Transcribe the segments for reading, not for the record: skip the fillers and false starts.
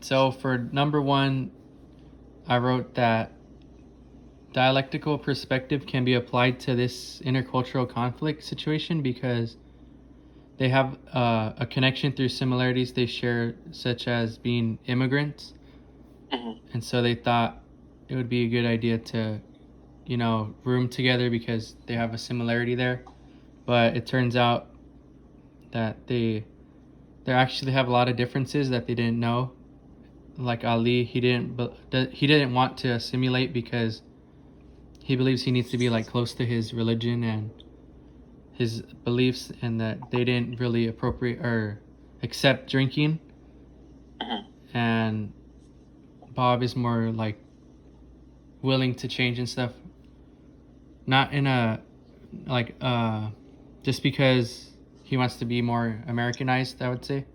So for number one, I wrote that dialectical perspective can be applied to this intercultural conflict situation because they have a connection through similarities they share, such as being immigrants. Mm-hmm. And so they thought it would be a good idea to, room together because they have a similarity there. But it turns out that they actually have a lot of differences that they didn't know. Like Ali, he didn't want to assimilate because he believes he needs to be like close to his religion and his beliefs, and that they didn't really appropriate or accept drinking. Mm-hmm. And Bob is more like willing to change and stuff, not in a like just because he wants to be more Americanized, I would say.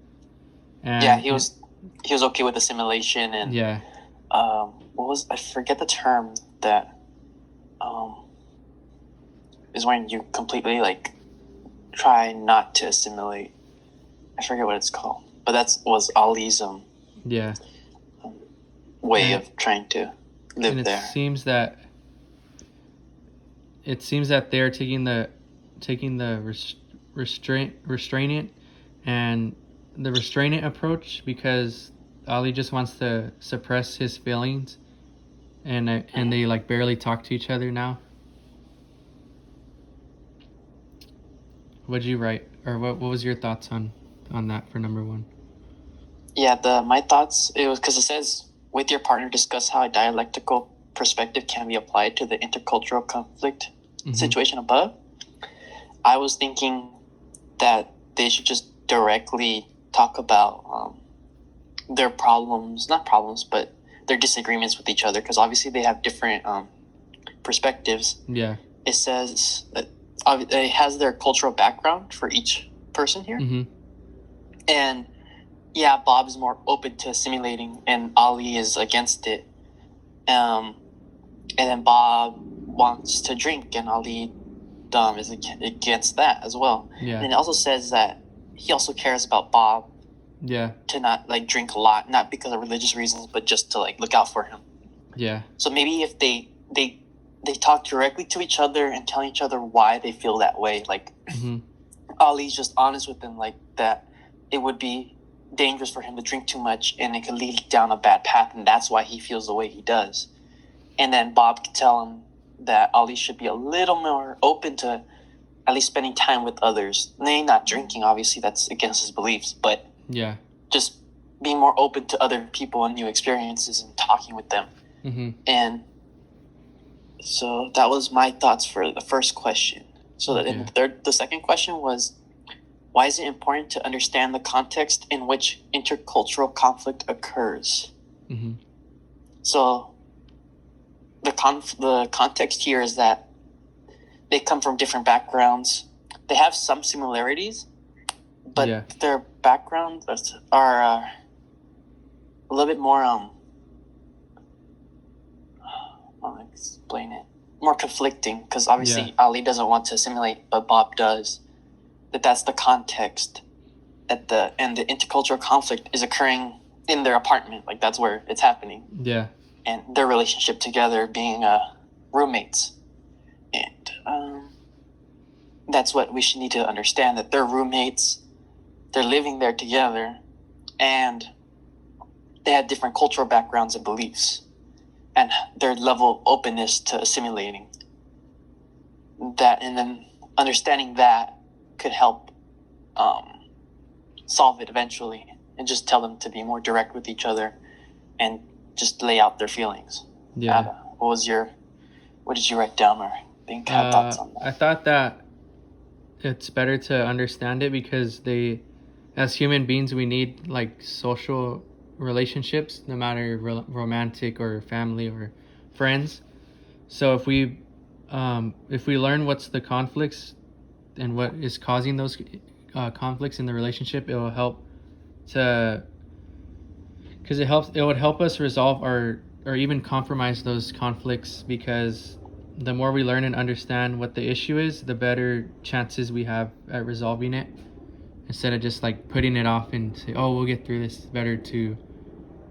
Yeah, And he was okay with assimilation and yeah, what was, I forget the term that um is when you completely like try not to assimilate. I forget what it's called, but that was Ali's yeah. way And of trying to and live it there. seems that they're taking the restrainant and the restrainant approach because Ali just wants to suppress his feelings, and Mm-hmm. they like barely talk to each other now. What did you write, or what was your thoughts on that for number one? Yeah, the my thoughts, it was because it says with your partner discuss how a dialectical perspective can be applied to the intercultural conflict situation above. I was thinking that they should just directly talk about their problems, not problems, but their disagreements with each other, because obviously they have different perspectives. Yeah. It says that it has their cultural background for each person here. Mm-hmm. And yeah, Bob is more open to assimilating, and Ali is against it. And then Bob wants to drink, and Ali is against that as well. Yeah. And it also says that he also cares about Bob. Yeah. To not like drink a lot, not because of religious reasons, but just to like look out for him. Yeah. So maybe if they talk directly to each other and tell each other why they feel that way, like Ali's just honest with them, like that it would be dangerous for him to drink too much and it could lead down a bad path, and that's why he feels the way he does. And then Bob could tell him that Ali should be a little more open to at least spending time with others. They not drinking, obviously, that's against his beliefs, but yeah, just being more open to other people and new experiences and talking with them. And so that was my thoughts for the first question. So the second question was, why is it important to understand the context in which intercultural conflict occurs? So the context here is that they come from different backgrounds. They have some similarities, but their backgrounds are a little bit more I'll explain it, more conflicting, because obviously Ali doesn't want to assimilate, but Bob does. That's the context and the intercultural conflict is occurring in their apartment, like that's where it's happening. Yeah. And their relationship together being roommates. And that's what we should need to understand, that they're roommates, they're living there together, and they have different cultural backgrounds and beliefs, and their level of openness to assimilating. That, and then understanding that could help solve it eventually, and just tell them to be more direct with each other and just lay out their feelings. Yeah. What did you write down or think? Have thoughts on that? I thought that it's better to understand it because as human beings, we need like social relationships, no matter romantic or family or friends. So if we learn what's the conflicts and what is causing those conflicts in the relationship, it will help because it would help us resolve or even compromise those conflicts, because the more we learn and understand what the issue is, the better chances we have at resolving it, instead of just like putting it off and say, oh, we'll get through this. Better to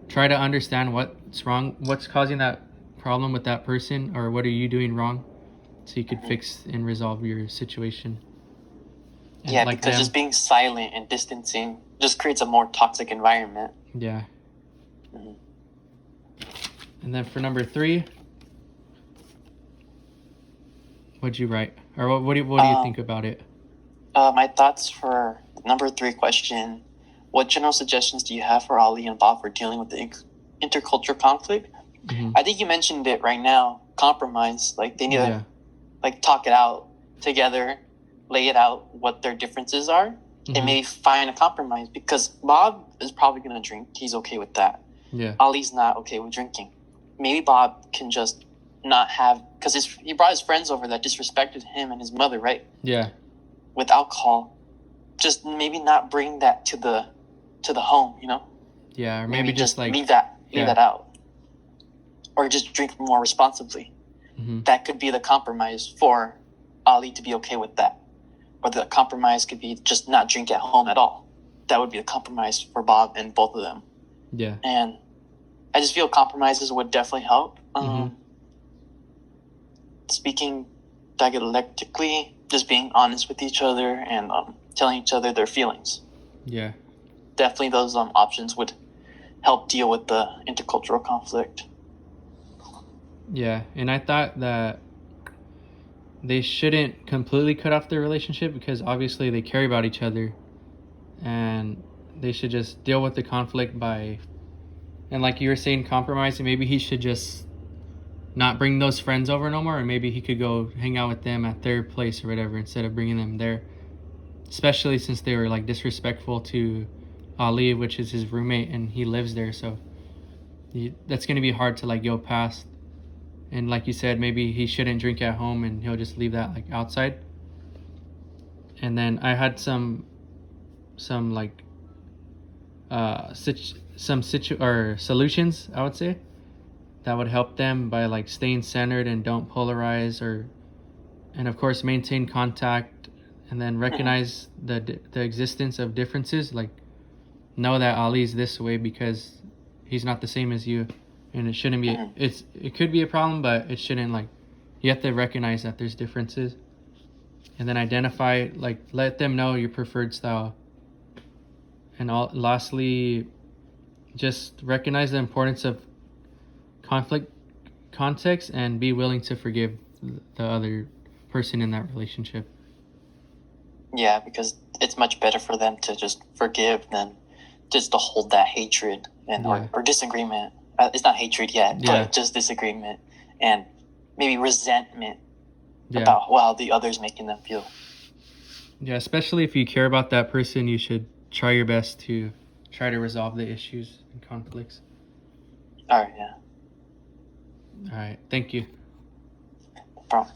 try to understand what's wrong, what's causing that problem with that person, or what are you doing wrong, so you could fix and resolve your situation. And yeah, because just being silent and distancing just creates a more toxic environment. Yeah. Mhm. And then for number 3, what'd you write? Or what do you think about it? My thoughts for number 3 question: what general suggestions do you have for Ali and Bob for dealing with the intercultural conflict? I think you mentioned it right now. Compromise. Like they need to like talk it out together, lay it out what their differences are, and maybe find a compromise. Because Bob is probably gonna drink. He's okay with that. Yeah. Ali's not okay with drinking. Maybe Bob can just not have, because he brought his friends over that disrespected him and his mother, right? Yeah. With alcohol, just maybe not bring that to the home, you know? Yeah, or maybe just like leave that out, or just drink more responsibly. That could be the compromise for Ali to be okay with that, or the compromise could be just not drink at home at all. That would be a compromise for Bob and both of them. Yeah, and I just feel compromises would definitely help. Speaking dialectically, just being honest with each other and telling each other their feelings. Yeah. Definitely those options would help deal with the intercultural conflict. Yeah, and I thought that they shouldn't completely cut off their relationship, because obviously they care about each other, and they should just deal with the conflict by, and like you were saying, compromising. Maybe he should just not bring those friends over no more, and maybe he could go hang out with them at their place or whatever instead of bringing them there, especially since they were like disrespectful to Ali, which is his roommate, and he lives there, so that's going to be hard to like go past. And like you said, maybe he shouldn't drink at home, and he'll just leave that like outside. And then I had some like solutions, I would say, that would help them by like staying centered and don't polarize, and of course maintain contact, and then recognize the existence of differences. Like, know that Ali's this way because he's not the same as you, and it shouldn't be it could be a problem, but it shouldn't, like, you have to recognize that there's differences, and then identify, like, let them know your preferred style. And lastly, just recognize the importance of conflict context and be willing to forgive the other person in that relationship. Yeah, because it's much better for them to just forgive than just to hold that hatred and or disagreement. It's not hatred yet, but just disagreement and maybe resentment about how the other's making them feel. Yeah, especially if you care about that person, you should try your best to try to resolve the issues and conflicts. All right, yeah. All right, thank you. No problem.